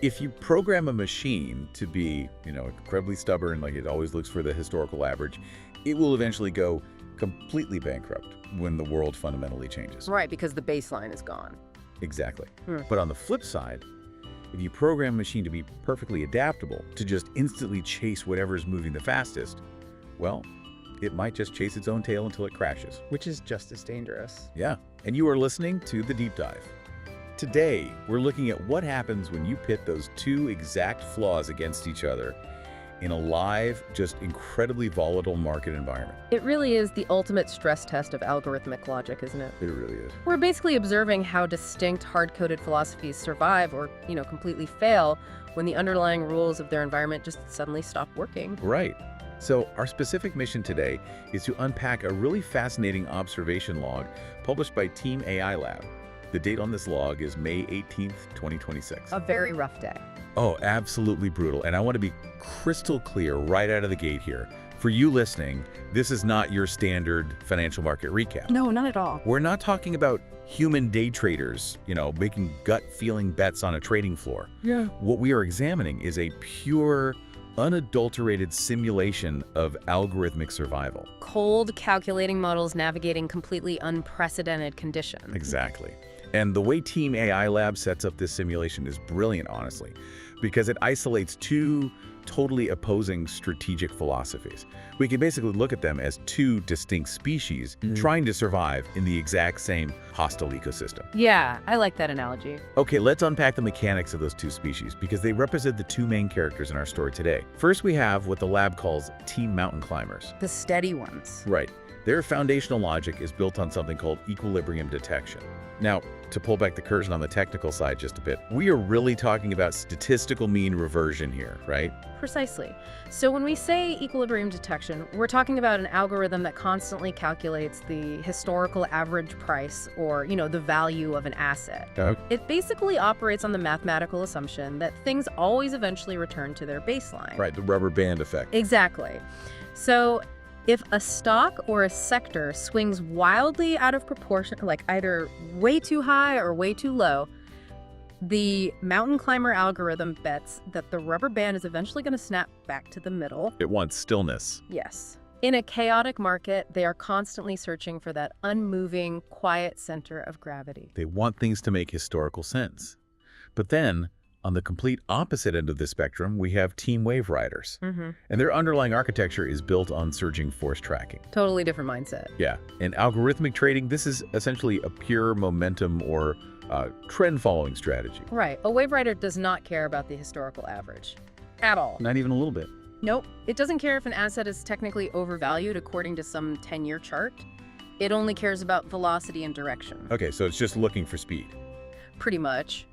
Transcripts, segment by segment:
If you program a machine to be, incredibly stubborn, like it always looks for the historical average, it will eventually go completely bankrupt when the world fundamentally changes. Right, because the baseline is gone. Exactly. But on the flip side, if you program a machine to be perfectly adaptable, to just instantly chase whatever is moving the fastest, well, it might just chase its own tail until it crashes. Which is just as dangerous. Yeah, and you are listening to The Deep Dive. Today, we're looking at what happens when you pit those two exact flaws against each other in a live, just incredibly volatile market environment. It really is the ultimate stress test of algorithmic logic, isn't it? It really is. We're basically observing how distinct hard-coded philosophies survive or, completely fail when the underlying rules of their environment just suddenly stop working. Right. So our specific mission today is to unpack a really fascinating observation log published by Team AI Lab. The date on this log is May 18th, 2026. A very rough day. Oh, absolutely brutal. And I want to be crystal clear right out of the gate here. For you listening, this is not your standard financial market recap. No, not at all. We're not talking about human day traders, making gut-feeling bets on a trading floor. Yeah. What we are examining is a pure, unadulterated simulation of algorithmic survival. Cold, calculating models navigating completely unprecedented conditions. Exactly. And the way Team AI Lab sets up this simulation is brilliant, honestly, because it isolates two totally opposing strategic philosophies. We can basically look at them as two distinct species trying to survive in the exact same hostile ecosystem. Yeah, I like that analogy. Okay, let's unpack the mechanics of those two species because they represent the two main characters in our story today. First, we have what the lab calls Team Mountain Climbers. The steady ones. Right. Their foundational logic is built on something called equilibrium detection. Now, to pull back the curtain on the technical side just a bit, we are really talking about statistical mean reversion here, right? Precisely. So when we say equilibrium detection, we're talking about an algorithm that constantly calculates the historical average price or, the value of an asset. It basically operates on the mathematical assumption that things always eventually return to their baseline. Right, the rubber band effect. Exactly. So if a stock or a sector swings wildly out of proportion, like either way too high or way too low, the mountain climber algorithm bets that the rubber band is eventually going to snap back to the middle. It wants stillness. Yes. In a chaotic market, they are constantly searching for that unmoving, quiet center of gravity. They want things to make historical sense. But then, on the complete opposite end of the spectrum, we have Team Wave Riders. And their underlying architecture is built on surging force tracking. Totally different mindset. Yeah. In algorithmic trading, this is essentially a pure momentum or trend-following strategy. Right. A wave rider does not care about the historical average. At all. Not even a little bit. Nope. It doesn't care if an asset is technically overvalued according to some 10-year chart. It only cares about velocity and direction. Okay, so it's just looking for speed. Pretty much.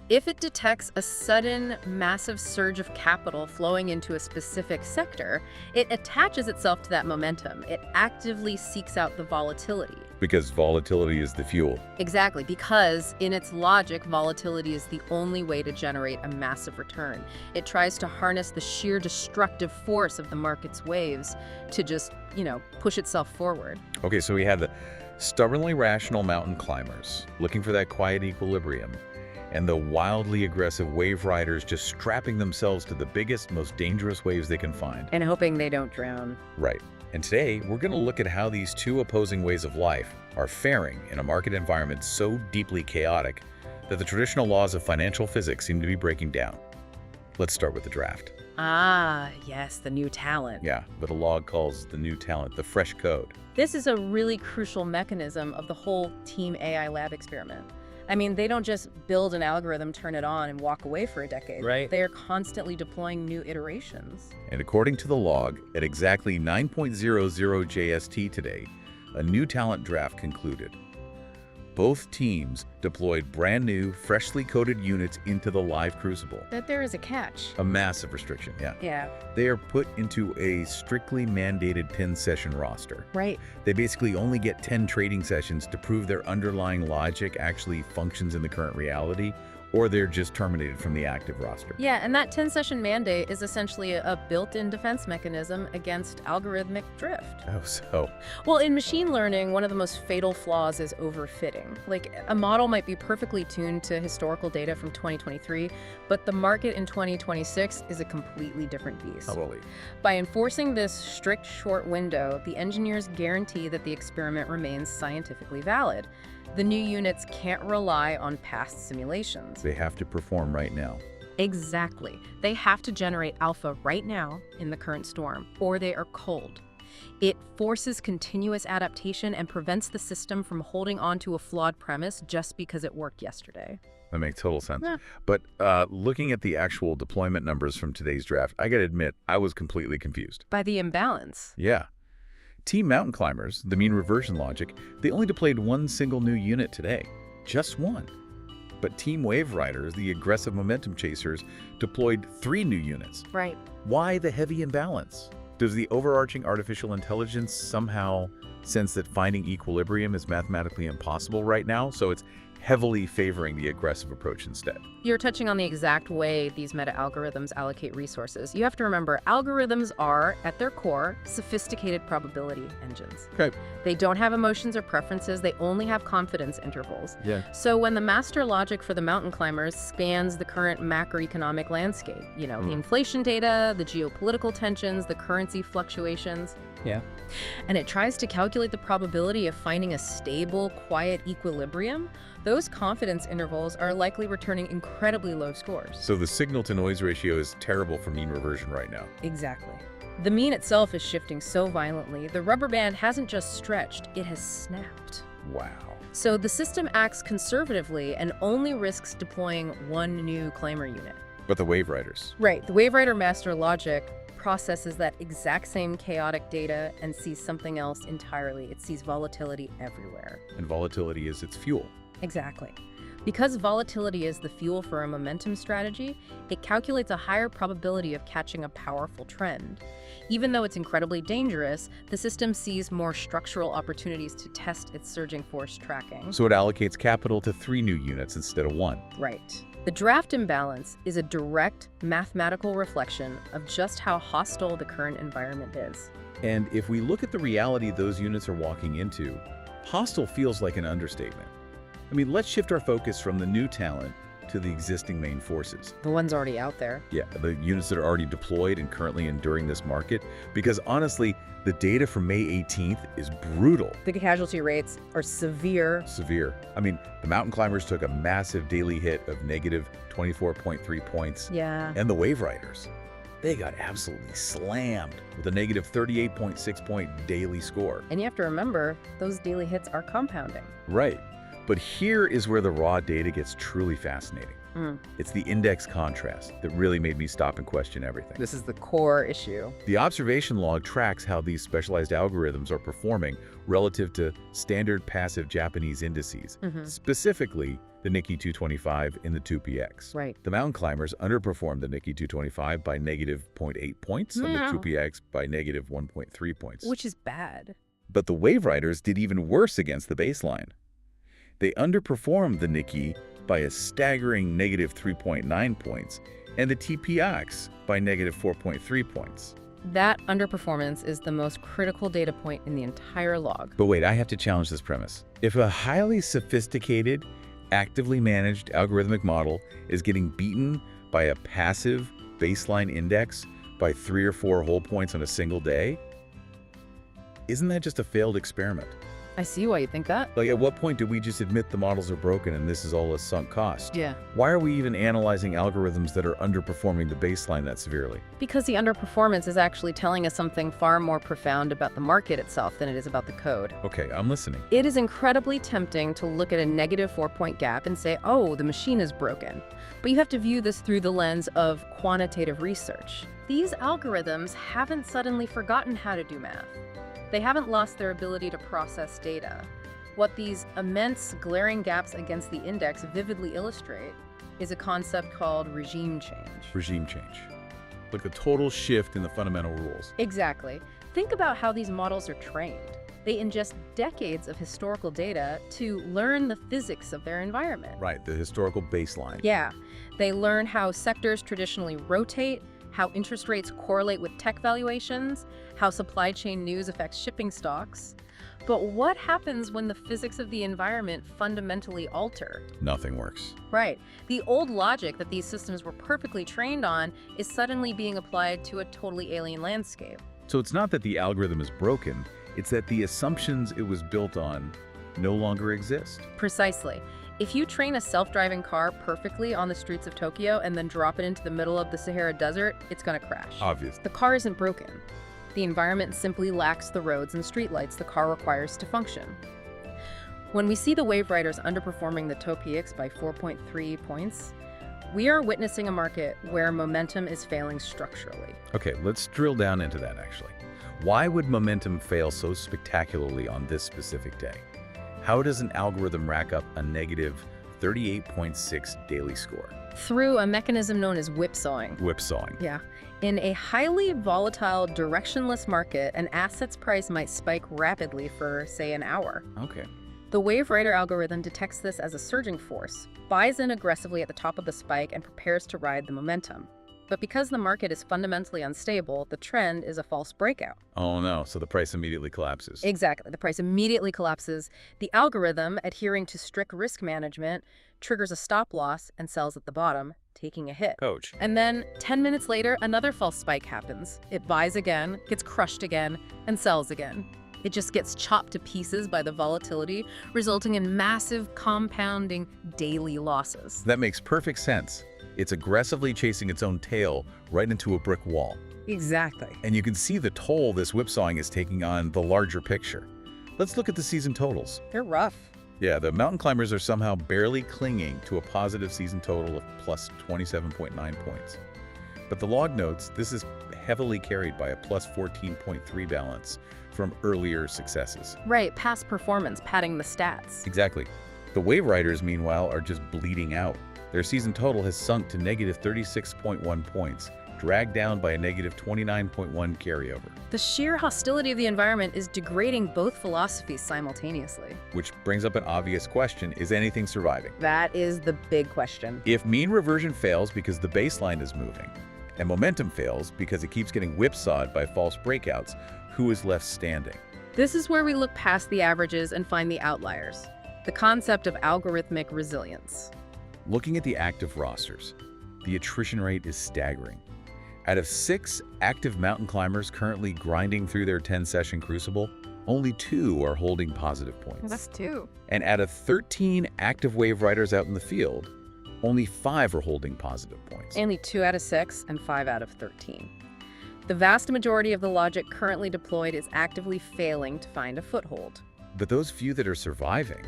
If it detects a sudden, massive surge of capital flowing into a specific sector, it attaches itself to that momentum. It actively seeks out the volatility. Because volatility is the fuel. Exactly, because in its logic, volatility is the only way to generate a massive return. It tries to harness the sheer destructive force of the market's waves to just, push itself forward. Okay, so we have the stubbornly rational mountain climbers looking for that quiet equilibrium, and the wildly aggressive wave riders just strapping themselves to the biggest, most dangerous waves they can find. And hoping they don't drown. Right. And today, we're going to look at how these two opposing ways of life are faring in a market environment so deeply chaotic that the traditional laws of financial physics seem to be breaking down. Let's start with the draft. Ah, yes, the new talent. Yeah, what a log calls the new talent, the fresh code. This is a really crucial mechanism of the whole Team AI Lab experiment. I mean, they don't just build an algorithm, turn it on, and walk away for a decade. Right. They are constantly deploying new iterations. And according to the log, at exactly 9.00 JST today, a new talent draft concluded. Both teams deployed brand new, freshly coded units into the live crucible. That there is a catch. A massive restriction, yeah. Yeah, They are put into a strictly mandated 10-session roster. right. They basically only get 10 trading sessions to prove their underlying logic actually functions in the current reality, or they're just terminated from the active roster. Yeah, and that 10-session mandate is essentially a built-in defense mechanism against algorithmic drift. Oh, so Well, in machine learning, one of the most fatal flaws is overfitting. Like, a model might be perfectly tuned to historical data from 2023, but the market in 2026 is a completely different beast. totally. By enforcing this strict short window, the engineers guarantee that the experiment remains scientifically valid. The new units can't rely on past simulations. They have to perform right now. Exactly. They have to generate alpha right now in the current storm, or they are cold. It forces continuous adaptation and prevents the system from holding on to a flawed premise just because it worked yesterday. That makes total sense. Yeah. But looking at the actual deployment numbers from today's draft, I gotta admit, I was completely confused. By the imbalance. Yeah. Team Mountain Climbers, the mean reversion logic, they only deployed one single new unit today. Just one. But Team Wave Riders, the aggressive momentum chasers, deployed 3 new units. Right. Why the heavy imbalance? Does the overarching artificial intelligence somehow sense that finding equilibrium is mathematically impossible right now, so it's heavily favoring the aggressive approach instead? You're touching on the exact way these meta-algorithms allocate resources. You have to remember, algorithms are, at their core, sophisticated probability engines. Okay. They don't have emotions or preferences, they only have confidence intervals. Yeah. So when the master logic for the mountain climbers spans the current macroeconomic landscape, the inflation data, the geopolitical tensions, the currency fluctuations, Yeah. and it tries to calculate the probability of finding a stable, quiet equilibrium, those confidence intervals are likely returning incredibly low scores. So the signal-to-noise ratio is terrible for mean reversion right now. Exactly. The mean itself is shifting so violently, the rubber band hasn't just stretched, it has snapped. Wow. So the system acts conservatively and only risks deploying one new climber unit. But the Wave Riders? Right, the WaveWriter master logic processes that exact same chaotic data and sees something else entirely. It sees volatility everywhere. And volatility is its fuel. Exactly. Because volatility is the fuel for a momentum strategy, it calculates a higher probability of catching a powerful trend. Even though it's incredibly dangerous, the system sees more structural opportunities to test its surging force tracking. So it allocates capital to 3 new units instead of 1. Right. The draft imbalance is a direct mathematical reflection of just how hostile the current environment is. And if we look at the reality those units are walking into, hostile feels like an understatement. I mean, let's shift our focus from the new talent to the existing main forces. The one's already out there. Yeah, the units that are already deployed and currently enduring this market. Because honestly, the data from May 18th is brutal. The casualty rates are severe. Severe. I mean, the mountain climbers took a massive daily hit of negative 24.3 points. Yeah. And the Wave Riders, they got absolutely slammed with a negative 38.6 point daily score. And you have to remember, those daily hits are compounding. Right. But here is where the raw data gets truly fascinating. It's the index contrast that really made me stop and question everything. This is the core issue. The observation log tracks how these specialized algorithms are performing relative to standard passive Japanese indices, specifically the Nikkei 225 and the 2px. Right. The mountain climbers underperformed the Nikkei 225 by negative 0.8 points and the 2px by negative 1.3 points. Which is bad. But the Wave Riders did even worse against the baseline. They underperformed the Nikkei by a staggering negative 3.9 points and the TPX by negative 4.3 points. That underperformance is the most critical data point in the entire log. But wait, I have to challenge this premise. If a highly sophisticated, actively managed algorithmic model is getting beaten by a passive baseline index by 3 or 4 whole points on a single day, isn't that just a failed experiment? I see why you think that. Like, at what point do we just admit the models are broken and this is all a sunk cost? Yeah. Why are we even analyzing algorithms that are underperforming the baseline that severely? Because the underperformance is actually telling us something far more profound about the market itself than it is about the code. Okay, I'm listening. It is incredibly tempting to look at a negative 4-point gap and say, oh, the machine is broken. But you have to view this through the lens of quantitative research. These algorithms haven't suddenly forgotten how to do math. They haven't lost their ability to process data. What these immense, glaring gaps against the index vividly illustrate is a concept called regime change. Regime change. Like a total shift in the fundamental rules. Exactly. Think about how these models are trained. They ingest decades of historical data to learn the physics of their environment. Right, the historical baseline. Yeah, they learn how sectors traditionally rotate, how interest rates correlate with tech valuations, how supply chain news affects shipping stocks. But what happens when the physics of the environment fundamentally alter? Nothing works. Right. The old logic that these systems were perfectly trained on is suddenly being applied to a totally alien landscape. So it's not that the algorithm is broken, it's that the assumptions it was built on no longer exist. Precisely. If you train a self-driving car perfectly on the streets of Tokyo and then drop it into the middle of the Sahara Desert, it's going to crash. Obvious. The car isn't broken. The environment simply lacks the roads and streetlights the car requires to function. When we see the wave riders underperforming the TOPIX by 4.3 points, we are witnessing a market where momentum is failing structurally. Okay, let's drill down into that actually. Why would momentum fail so spectacularly on this specific day? How does an algorithm rack up a negative 38.6 daily score? Through a mechanism known as whipsawing. Whipsawing. Yeah. In a highly volatile, directionless market, an asset's price might spike rapidly for, say, an hour. Okay. The Wave Rider algorithm detects this as a surging force, buys in aggressively at the top of the spike, and prepares to ride the momentum. But because the market is fundamentally unstable, the trend is a false breakout. Oh no, so the price immediately collapses. Exactly. The price immediately collapses. The algorithm, adhering to strict risk management, triggers a stop loss and sells at the bottom, taking a hit. Coach. And then 10 minutes later, another false spike happens. It buys again, gets crushed again, and sells again. It just gets chopped to pieces by the volatility, resulting in massive compounding daily losses. That makes perfect sense. It's aggressively chasing its own tail right into a brick wall. Exactly. And you can see the toll this whipsawing is taking on the larger picture. Let's look at the season totals. They're rough. Yeah, the mountain climbers are somehow barely clinging to a positive season total of plus 27.9 points. But the log notes this is heavily carried by a plus 14.3 balance from earlier successes. Right, past performance padding the stats. Exactly. The wave riders, meanwhile, are just bleeding out. Their season total has sunk to negative 36.1 points, dragged down by a negative 29.1 carryover. The sheer hostility of the environment is degrading both philosophies simultaneously. Which brings up an obvious question, is anything surviving? That is the big question. If mean reversion fails because the baseline is moving, and momentum fails because it keeps getting whipsawed by false breakouts, who is left standing? This is where we look past the averages and find the outliers. The concept of algorithmic resilience. Looking at the active rosters, the attrition rate is staggering. Out of 6 active mountain climbers currently grinding through their 10-session crucible, only 2 are holding positive points. That's 2. And out of 13 active wave riders out in the field, only 5 are holding positive points. Only 2 out of 6 and 5 out of 13. The vast majority of the logic currently deployed is actively failing to find a foothold. But those few that are surviving,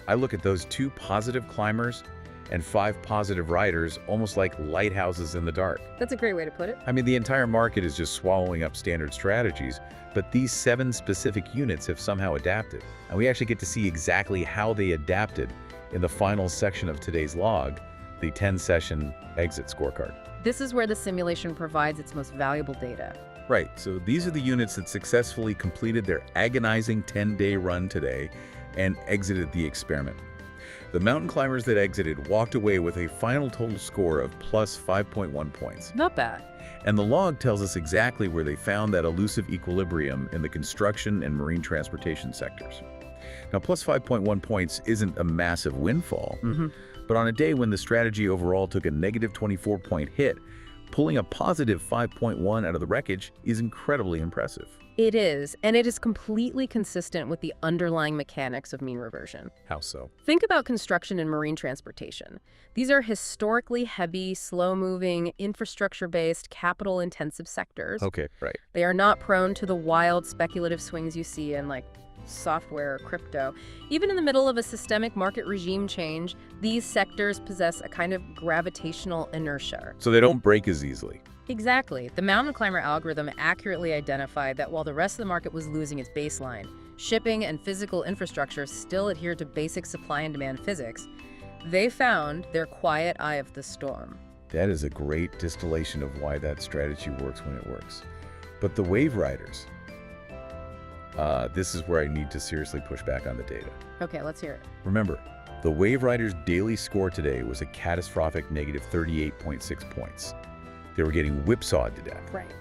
I look at those 2 positive climbers and 5 positive riders almost like lighthouses in the dark. That's a great way to put it. I mean, the entire market is just swallowing up standard strategies, but these 7 specific units have somehow adapted. And we actually get to see exactly how they adapted in the final section of today's log, the 10-session exit scorecard. This is where the simulation provides its most valuable data. Right, so these are the units that successfully completed their agonizing 10-day run today and exited the experiment. The mountain climbers that exited walked away with a final total score of plus 5.1 points. Not bad. And the log tells us exactly where they found that elusive equilibrium in the construction and marine transportation sectors. Now, plus 5.1 points isn't a massive windfall, but on a day when the strategy overall took a negative 24-point hit, pulling a positive 5.1 out of the wreckage is incredibly impressive. It is, and it is completely consistent with the underlying mechanics of mean reversion. How so? Think about construction and marine transportation. These are historically heavy, slow-moving, infrastructure-based, capital-intensive sectors. Okay, right. They are not prone to the wild speculative swings you see in, like, software or crypto. Even in the middle of a systemic market regime change, these sectors possess a kind of gravitational inertia. So they don't break as easily. Exactly. The mountain climber algorithm accurately identified that while the rest of the market was losing its baseline, shipping and physical infrastructure still adhered to basic supply and demand physics. They found their quiet eye of the storm. That is a great distillation of why that strategy works when it works. But the wave riders, This is where I need to seriously push back on the data. Okay, let's hear it. Remember, the WaveWriters' daily score today was a catastrophic negative 38.6 points. They were getting whipsawed to death. Right.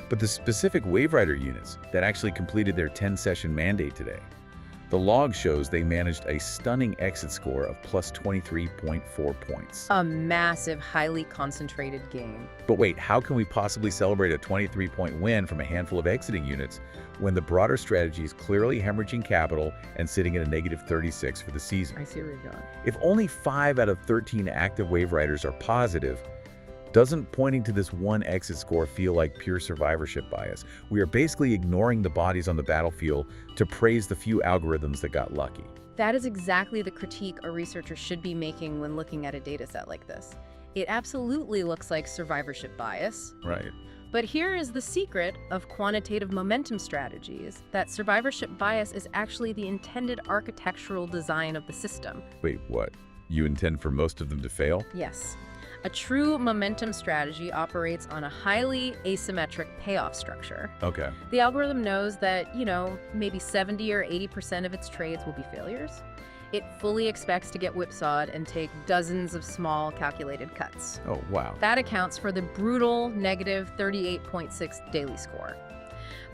But the specific WaveWriter units that actually completed their 10-session mandate today, the log shows they managed a stunning exit score of plus 23.4 points. A massive, highly concentrated gain. But wait, how can we possibly celebrate a 23-point win from a handful of exiting units when the broader strategy is clearly hemorrhaging capital and sitting at a negative 36 for the season? I see where you're going. If only 5 out of 13 active WaveWriters are positive, doesn't pointing to this one exit score feel like pure survivorship bias? We are basically ignoring the bodies on the battlefield to praise the few algorithms that got lucky. That is exactly the critique a researcher should be making when looking at a data set like this. It absolutely looks like survivorship bias. Right. But here is the secret of quantitative momentum strategies, that survivorship bias is actually the intended architectural design of the system. Wait, what? You intend for most of them to fail? Yes. A true momentum strategy operates on a highly asymmetric payoff structure. Okay. The algorithm knows that, maybe 70 or 80% of its trades will be failures. It fully expects to get whipsawed and take dozens of small calculated cuts. Oh, wow. That accounts for the brutal negative 38.6 daily score.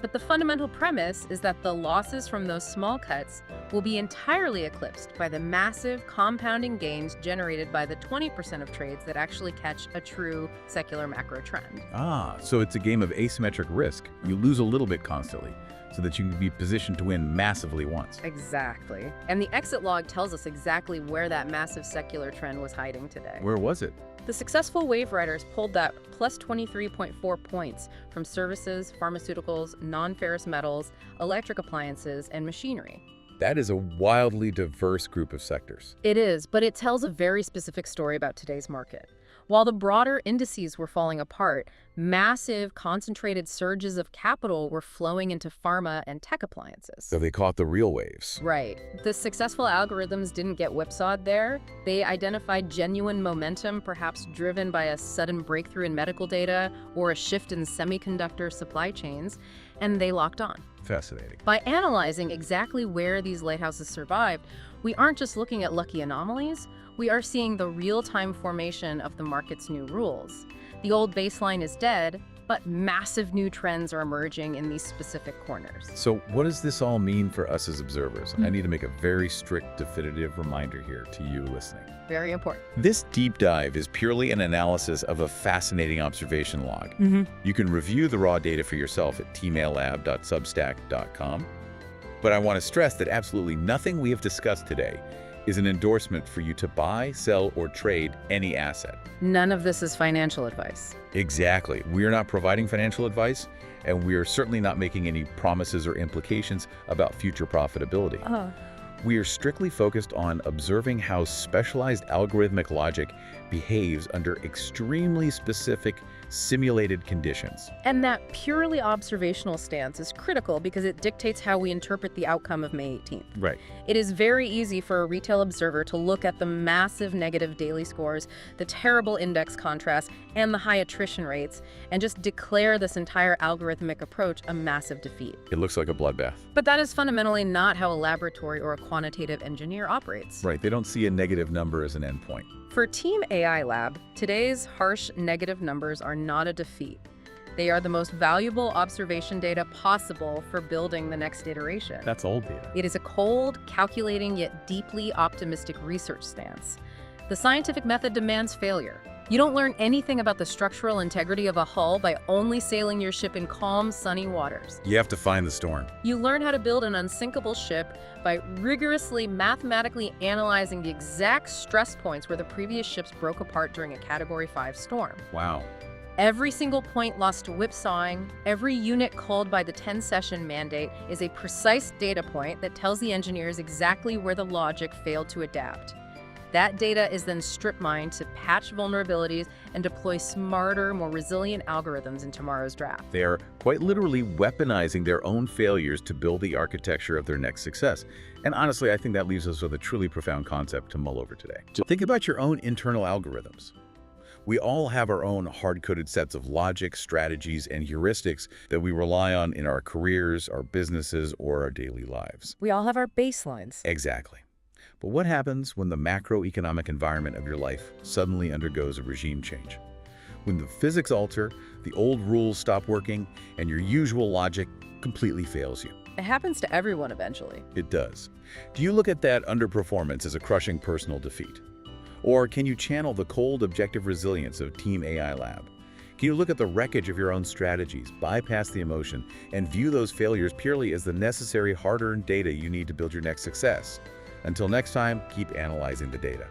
But the fundamental premise is that the losses from those small cuts will be entirely eclipsed by the massive compounding gains generated by the 20% of trades that actually catch a true secular macro trend. Ah, so it's a game of asymmetric risk. You lose a little bit constantly, so that you can be positioned to win massively once. Exactly. And the exit log tells us exactly where that massive secular trend was hiding today. Where was it? The successful WaveWriters pulled that plus 23.4 points from services, pharmaceuticals, non-ferrous metals, electric appliances, and machinery. That is a wildly diverse group of sectors. It is, but it tells a very specific story about today's market. While the broader indices were falling apart, massive, concentrated surges of capital were flowing into pharma and tech appliances. So they caught the real waves. Right. The successful algorithms didn't get whipsawed there. They identified genuine momentum, perhaps driven by a sudden breakthrough in medical data or a shift in semiconductor supply chains, and they locked on. Fascinating. By analyzing exactly where these lighthouses survived, we aren't just looking at lucky anomalies, we are seeing the real-time formation of the market's new rules. The old baseline is dead, but massive new trends are emerging in these specific corners. So what does this all mean for us as observers? I need to make a very strict, definitive reminder here to you listening. Very important. This deep dive is purely an analysis of a fascinating observation log. You can review the raw data for yourself at tmaillab.substack.com. But I want to stress that absolutely nothing we have discussed today is an endorsement for you to buy, sell, or trade any asset. None of this is financial advice. Exactly. We are not providing financial advice, and we are certainly not making any promises or implications about future profitability. We are strictly focused on observing how specialized algorithmic logic behaves under extremely specific simulated conditions. And that purely observational stance is critical because it dictates how we interpret the outcome of May 18th. Right. It is very easy for a retail observer to look at the massive negative daily scores, the terrible index contrast, and the high attrition rates, and just declare this entire algorithmic approach a massive defeat. It looks like a bloodbath. But that is fundamentally not how a laboratory or a quantitative engineer operates. Right. They don't see a negative number as an endpoint. For Team AI Lab, today's harsh negative numbers are not a defeat. They are the most valuable observation data possible for building the next iteration. That's old data. It is a cold, calculating, yet deeply optimistic research stance. The scientific method demands failure. You don't learn anything about the structural integrity of a hull by only sailing your ship in calm, sunny waters. You have to find the storm. You learn how to build an unsinkable ship by rigorously, mathematically analyzing the exact stress points where the previous ships broke apart during a Category 5 storm. Wow. Every single point lost to whipsawing, every unit culled by the 10-session mandate is a precise data point that tells the engineers exactly where the logic failed to adapt. That data is then strip mined to patch vulnerabilities and deploy smarter, more resilient algorithms in tomorrow's draft. They are quite literally weaponizing their own failures to build the architecture of their next success. And honestly, I think that leaves us with a truly profound concept to mull over today. Think about your own internal algorithms. We all have our own hard-coded sets of logic, strategies, and heuristics that we rely on in our careers, our businesses, or our daily lives. We all have our baselines. Exactly. But what happens when the macroeconomic environment of your life suddenly undergoes a regime change? When the physics alter, the old rules stop working, and your usual logic completely fails you. It happens to everyone eventually. It does. Do you look at that underperformance as a crushing personal defeat? Or can you channel the cold, objective resilience of Team AI Lab? Can you look at the wreckage of your own strategies, bypass the emotion, and view those failures purely as the necessary hard-earned data you need to build your next success? Until next time, keep analyzing the data.